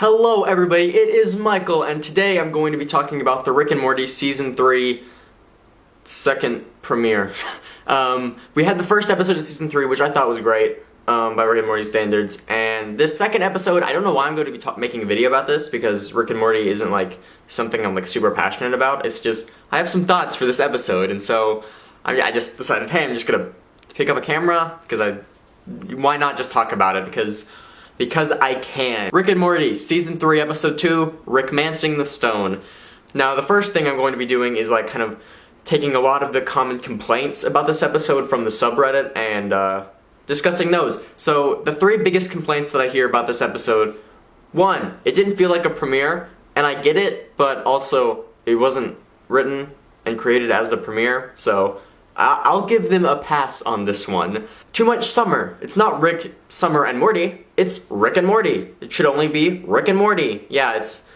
Hello everybody, it is Michael, and today I'm going to be talking about the Rick and Morty Season 3 second premiere. We had the first episode of Season 3, which I thought was great, by Rick and Morty standards, and this second episode, I don't know why I'm going to be making a video about this, because Rick and Morty isn't like something I'm like super passionate about. It's just, I have some thoughts for this episode, and so I just decided, hey, I'm just gonna pick up a camera, because why not just talk about it, because I can. Rick and Morty, Season 3, Episode 2, Rickmancing the Stone. Now, the first thing I'm going to be doing is like kind of taking a lot of the common complaints about this episode from the subreddit and discussing those. So, the three biggest complaints that I hear about this episode: 1, it didn't feel like a premiere, and I get it, but also it wasn't written and created as the premiere, so I'll give them a pass on this one. Too much Summer. It's not Rick, Summer, and Morty. It's Rick and Morty. It should only be Rick and Morty. Yeah, it's,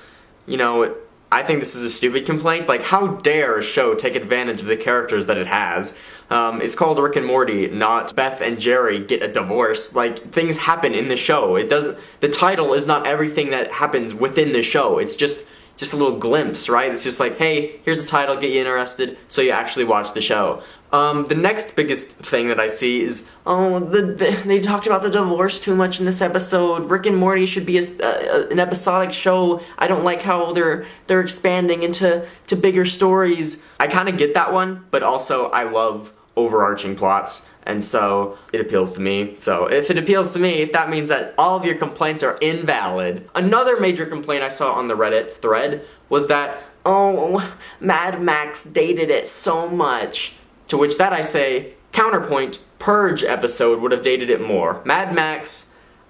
you know, I think this is a stupid complaint. Like, how dare a show take advantage of the characters that it has? It's called Rick and Morty, not Beth and Jerry get a divorce. Like, things happen in the show. The title is not everything that happens within the show. It's just a little glimpse, right? It's just like, hey, here's the title, get you interested, so you actually watch the show. The next biggest thing that I see is, they talked about the divorce too much in this episode. Rick and Morty should be an episodic show. I don't like how they're expanding into bigger stories. I kind of get that one, but also I love overarching plots, and so it appeals to me. So if it appeals to me, that means that all of your complaints are invalid. Another major complaint I saw on the Reddit thread was that, oh, Mad Max dated it so much. To which that I say, counterpoint, Purge episode would have dated it more. Mad Max,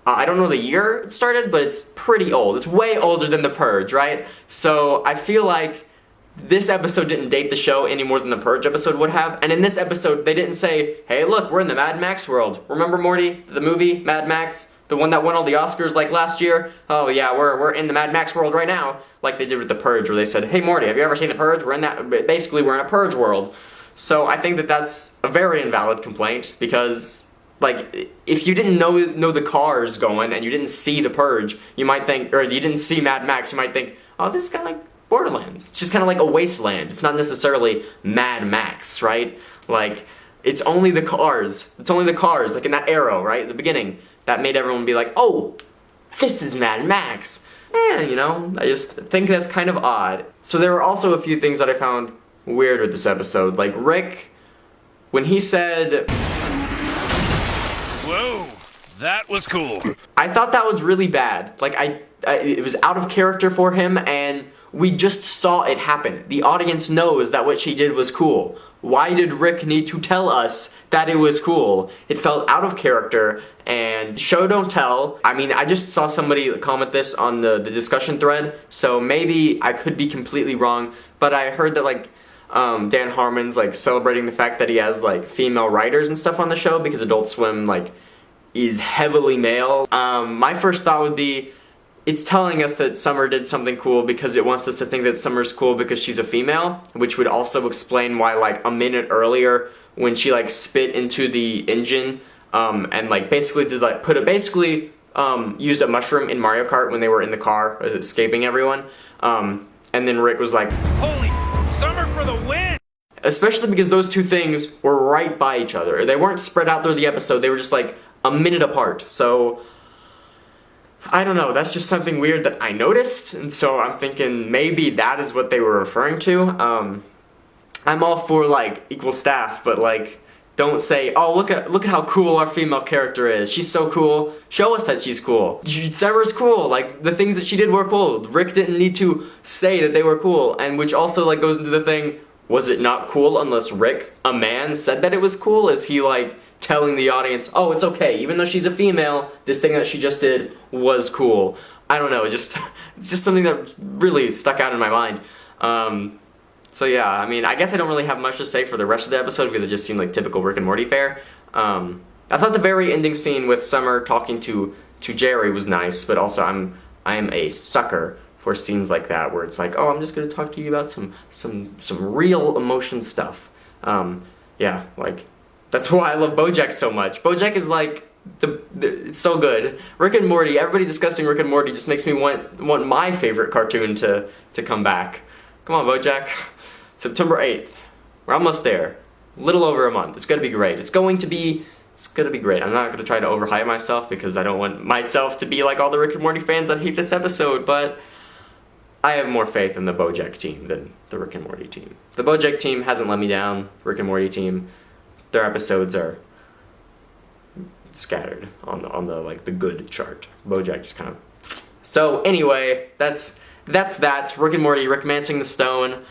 I don't know the year it started, but it's pretty old. It's way older than the Purge, right? So I feel like this episode didn't date the show any more than the Purge episode would have, and in this episode, they didn't say, hey look, we're in the Mad Max world. Remember Morty, the movie, Mad Max? The one that won all the Oscars like last year? Oh yeah, we're in the Mad Max world right now. Like they did with the Purge, where they said, hey Morty, have you ever seen the Purge? We're in a Purge world. So I think that that's a very invalid complaint, because like, if you didn't know the cars going and you didn't see the Purge, you might think, or you didn't see Mad Max, you might think, oh, this is kind of like Borderlands. It's just kind of like a wasteland. It's not necessarily Mad Max, right? Like, it's only the cars. It's only the cars, like in that arrow, right, at the beginning, that made everyone be like, oh, this is Mad Max. And, you know, I just think that's kind of odd. So there were also a few things that I found weird with this episode. Like, Rick, when he said, whoa, that was cool. I thought that was really bad. Like, it was out of character for him, and we just saw it happen. The audience knows that what she did was cool. Why did Rick need to tell us that it was cool? It felt out of character, and show don't tell. I mean, I just saw somebody comment this on the discussion thread, so maybe I could be completely wrong, but I heard that, like, Dan Harmon's, like, celebrating the fact that he has, like, female writers and stuff on the show, because Adult Swim, like, is heavily male. My first thought would be, it's telling us that Summer did something cool because it wants us to think that Summer's cool because she's a female, which would also explain why, like, a minute earlier, when she, like, spit into the engine, and, like, basically did, like, used a mushroom in Mario Kart when they were in the car, as escaping everyone, and then Rick was like, holy, Summer for the win! Especially because those two things were right by each other. They weren't spread out through the episode, they were just, like, a minute apart, so I don't know, that's just something weird that I noticed, and so I'm thinking maybe that is what they were referring to. I'm all for, like, equal staff, but, like, don't say, oh, look at how cool our female character is. She's so cool. Show us that she's cool. Sarah's cool. Like, the things that she did were cool. Rick didn't need to say that they were cool, and which also, like, goes into the thing, was it not cool unless Rick, a man, said that it was cool? Is he, like, telling the audience, oh, it's okay, even though she's a female, this thing that she just did was cool? I don't know, it's just something that really stuck out in my mind. So yeah, I mean, I guess I don't really have much to say for the rest of the episode because it just seemed like typical Rick and Morty fare. I thought the very ending scene with Summer talking to Jerry was nice, but also I am a sucker for scenes like that where it's like, oh, I'm just gonna talk to you about some real emotion stuff. Yeah, like, that's why I love BoJack so much. BoJack is like It's so good. Rick and Morty, everybody discussing Rick and Morty just makes me want my favorite cartoon to come back. Come on, BoJack. September 8th. We're almost there. A little over a month. It's gonna be great. It's gonna be great. I'm not gonna try to overhype myself because I don't want myself to be like all the Rick and Morty fans that hate this episode, but I have more faith in the BoJack team than the Rick and Morty team. The BoJack team hasn't let me down. Rick and Morty team, their episodes are scattered on the like the good chart. BoJack just kind of. So anyway, that's that. Rick and Morty, Rickmancing the Stone.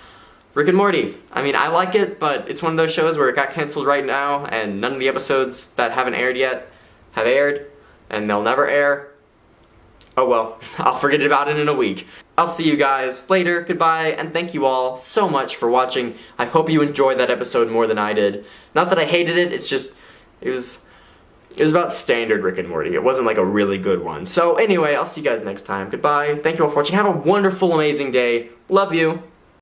Rick and Morty. I mean, I like it, but it's one of those shows where it got canceled right now, and none of the episodes that haven't aired yet have aired, and they'll never air. Oh well, I'll forget about it in a week. I'll see you guys later, goodbye, and thank you all so much for watching. I hope you enjoyed that episode more than I did. Not that I hated it, it's just, it was about standard Rick and Morty. It wasn't like a really good one. So anyway, I'll see you guys next time. Goodbye, thank you all for watching. Have a wonderful, amazing day. Love you.